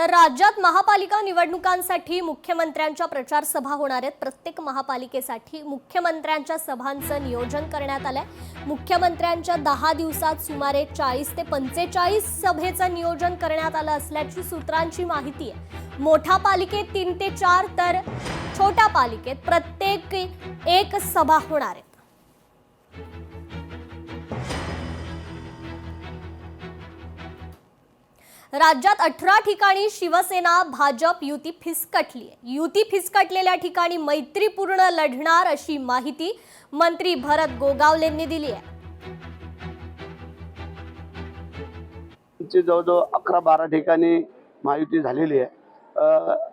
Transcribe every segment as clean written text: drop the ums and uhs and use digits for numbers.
तर राज्यात महापालिका निवडणुकांसाठी मुख्यमंत्र्यांच्या प्रचार सभा होणार आहेत। प्रत्येक महापालिकेसाठी मुख्यमंत्र्यांच्या सभांचं नियोजन करण्यात आलंय। मुख्यमंत्र्यांच्या 10 दिवसात सुमारे 40 ते 45 सभेचं नियोजन करण्यात आलं असल्याची सूत्रांची माहिती आहे। मोठ्या पालिकेत 3 ते 4 तर छोट्या पालिकेत प्रत्येक एक सभा होणार आहे। राज्यात 18 ठिकाणी शिवसेना भाजप युती फिसकटली आहे। युती फिसकटलेल्या ठिकाणी मैत्रीपूर्ण लढणार अशी माहिती मंत्री भरत गोगावलेंनी दिली आहे। जवळजवळ 11-12 ठिकाणी महायुती झालेली आहे,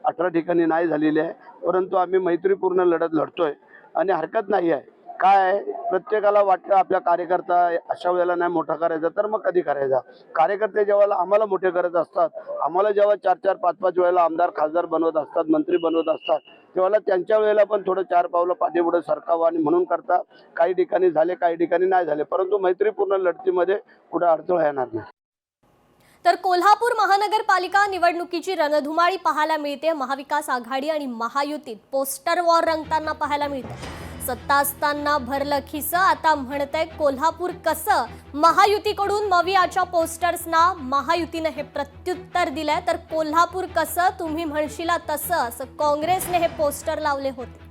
18 ठिकाणी नाही झालेली आहे, परंतु आम्ही मैत्रीपूर्ण लढत लढतोय आणि हरकत नाही आहे। काय प्रत्येकाला वाटतं आपल्या कार्यकर्ता अशा वेळेला नाही मोठा करायचा तर मग कधी करायचा। कार्यकर्ते जेव्हा आम्हाला मोठे करत असतात, आम्हाला जेव्हा 4-4, 5-5 वेळेला आमदार खासदार बनवत असतात, मंत्री बनवत असतात, तेव्हा त्यांच्या वेळेला पण थोडं 4 पावलं पाठीपुढे सरकावं आणि म्हणून करता काही ठिकाणी झाले, काही ठिकाणी नाही झाले, परंतु मैत्रीपूर्ण लढतीमध्ये कुठे अडथळा येणार नाही। तर कोल्हापूर महानगरपालिका निवडणुकीची रणधुमाळी पाहायला मिळते। महाविकास आघाडी आणि महायुतीत पोस्टर वॉर रंगताना पाहायला मिळते। सत्ता असताना भरलं खिसं, आता म्हणतंय कोल्हापूर कसं। महायुतीकडून मवियाच्या पोस्टर्सना महायुतीने हे प्रत्युत्तर दिलंय। तर कोल्हापूर कसं तुम्ही म्हणशीला तसं असं काँग्रेसने हे पोस्टर लावले होते।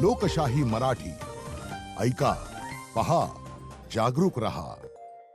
लोकशाही मराठी ऐका, पहा, जागरूक रहा।